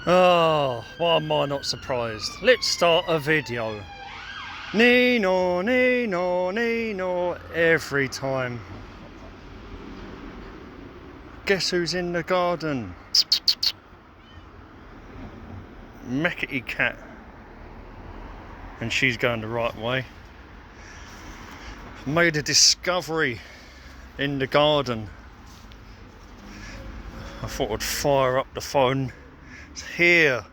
Oh, why am I not surprised? Let's start a video. Nino, Nino, Nino, every time. Guess who's in the garden? Meckety cat. And she's going the right way. Made a discovery in the garden. I thought I'd fire up the phone. It's here.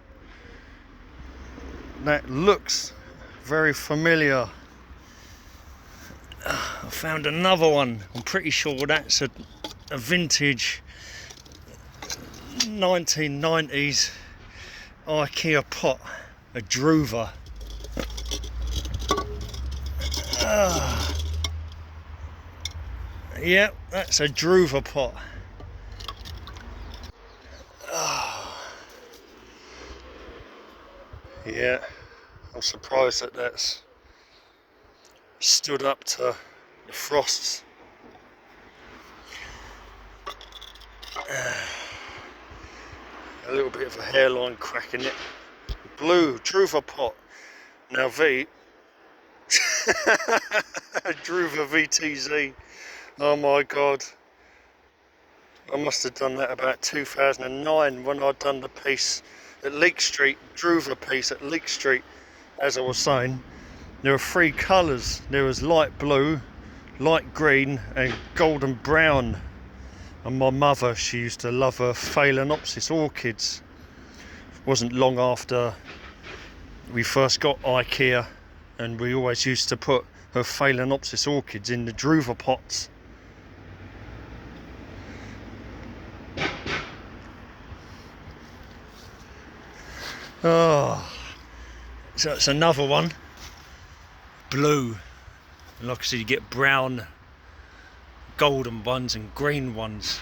That looks very familiar. I found another one. I'm pretty sure that's a vintage 1990s IKEA pot, a Druva. Yep, that's a Druva pot. Yeah, I'm surprised that that's stood up to the frosts. A little bit of a hairline crack in it. Blue Druva pot. Now V. Druva VTZ. Oh my god. I must have done that about 2009 when I'd done the piece at Leek Street, Druva piece at Leek Street. As I was saying, there were three colours. There was light blue, light green and golden brown. And my mother, she used to love her Phalaenopsis orchids. It wasn't long after we first got IKEA, and we always used to put her Phalaenopsis orchids in the Druva pots. Oh, so it's another one. Blue. And like I said, you get brown, golden ones and green ones.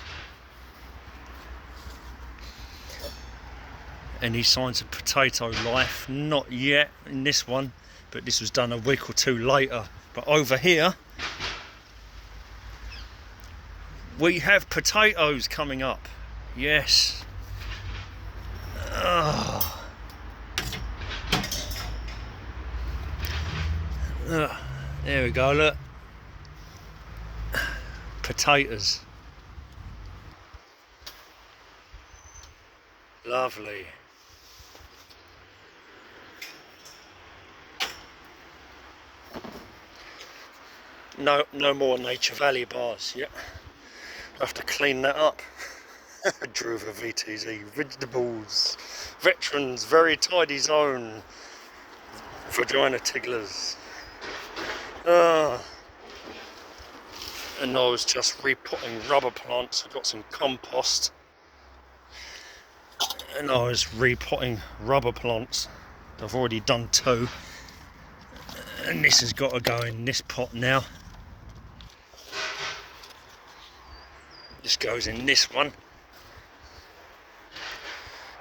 Any signs of potato life? Not yet in this one, but this was done a week or two later. But over here, we have potatoes coming up. Yes. There we go, look. Potatoes. Lovely. No more Nature Valley bars. Yep. Have to clean that up. Druva VTZ, vegetables, veterans, very tidy zone, vagina tigglers. And I was just repotting rubber plants. I got some compost and I was repotting rubber plants. I've already done two, and this has got to go in this pot now. This goes in this one.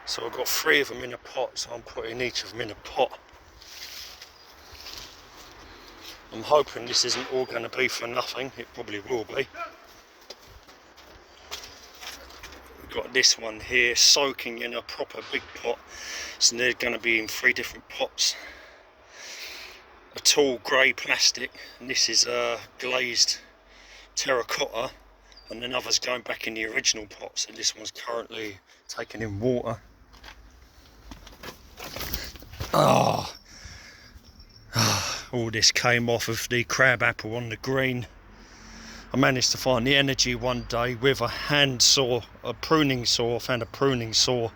So I've got three of them in a pot, so I'm putting each of them in a pot. I'm hoping this isn't all going to be for nothing. It probably will be. We've got this one here soaking in a proper big pot, so they're going to be in three different pots. A tall grey plastic, and this is glazed terracotta, and another's going back in the original pot, so this one's currently taken in water. All this came off of the crab apple on the green. I managed to find the energy one day with a hand saw, a pruning saw. I found a pruning saw,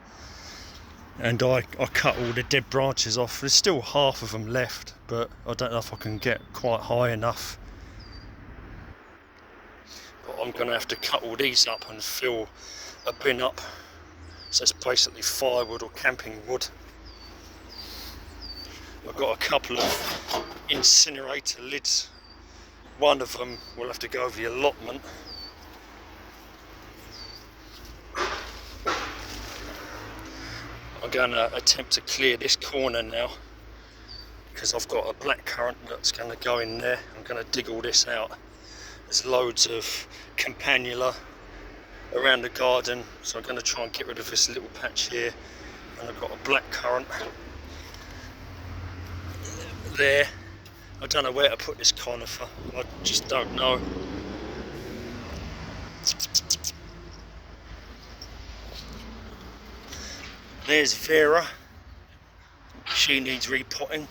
and I cut all the dead branches off. There's still half of them left, but I don't know if I can get quite high enough. But I'm going to have to cut all these up and fill a bin up. So it's basically firewood or camping wood. I've got a couple of incinerator lids. One of them will have to go over the allotment. I'm going to attempt to clear this corner now, because I've got a blackcurrant that's going to go in there. I'm going to dig all this out. There's loads of campanula around the garden, so I'm going to try and get rid of this little patch here and I've got a blackcurrant there. I don't know where to put this conifer, I just don't know. There's Vera, she needs repotting.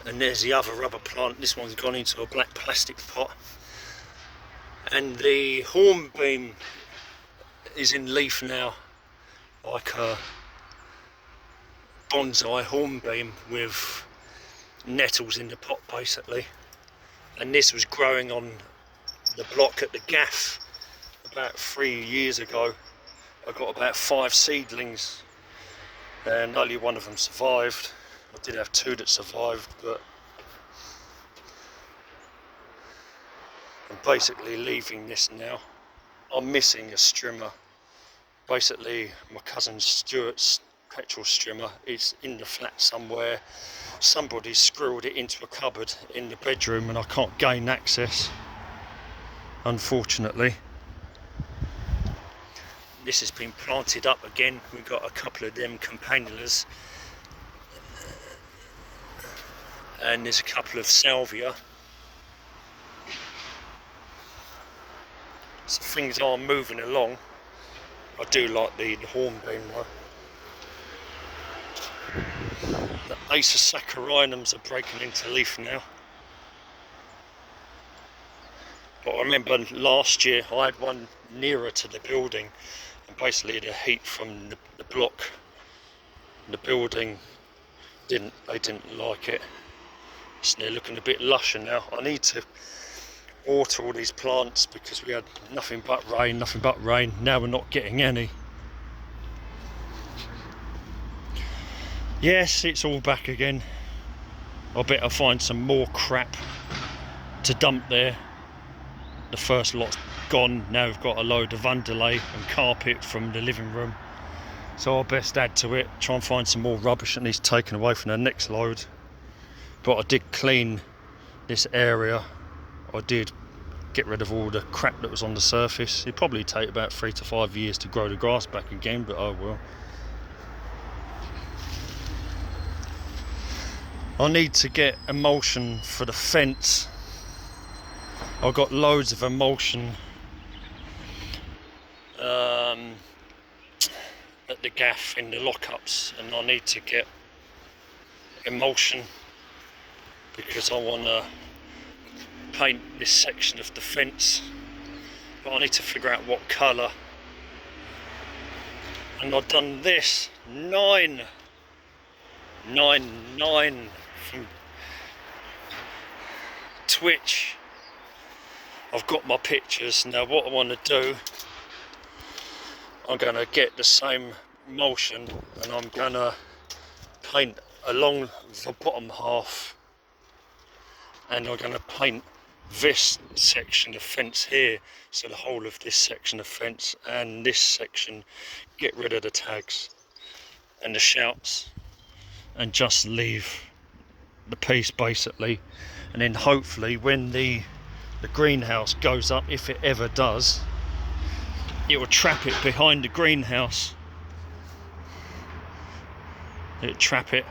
And there's the other rubber plant, this one's gone into a black plastic pot. And the hornbeam is in leaf now, like a bonsai hornbeam with nettles in the pot basically. And this was growing on the block at the Gaff about 3 years ago. I got about 5 seedlings and only one of them survived. I did have 2 that survived, but I'm basically leaving this now. I'm missing a strimmer. Basically my cousin Stuart's petrol strimmer is in the flat somewhere. Somebody screwed it into a cupboard in the bedroom and I can't gain access, unfortunately. This has been planted up again. We've got a couple of them campanulas and there's a couple of Salvia. So things are moving along. I do like the hornbeam though. The Acer-saccharinums are breaking into leaf now. But I remember last year I had one nearer to the building, and basically the heat from the block, the building, they didn't like it. So they're looking a bit lusher now. I need to water all these plants because we had nothing but rain. Now we're not getting any. Yes, it's all back again. I better find some more crap to dump there. The first lot's gone. Now we've got a load of underlay and carpet from the living room. So I'll best add to it, try and find some more rubbish that needs taken away from the next load. But I did clean this area. I did get rid of all the crap that was on the surface. It'd probably take about 3 to 5 years to grow the grass back again, but oh well. I need to get emulsion for the fence. I've got loads of emulsion at the Gaff in the lockups, and I need to get emulsion because I want to paint this section of the fence, but I need to figure out what colour. And I've done this N9ine from Twitch. I've got my pictures. Now what I want to do, I'm going to get the same emulsion and I'm going to paint along the bottom half, and I'm going to paint this section of fence here, so the whole of this section of fence and this section, get rid of the tags and the shouts and just leave the piece basically. And then hopefully when the greenhouse goes up, if it ever does, it will trap it behind the greenhouse. It'll trap it.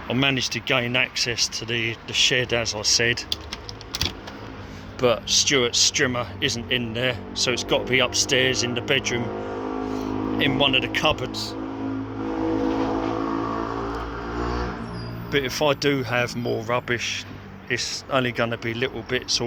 I managed to gain access to the shed as I said, but Stuart's strimmer isn't in there, so it's got to be upstairs in the bedroom in one of the cupboards. But if I do have more rubbish, it's only going to be little bits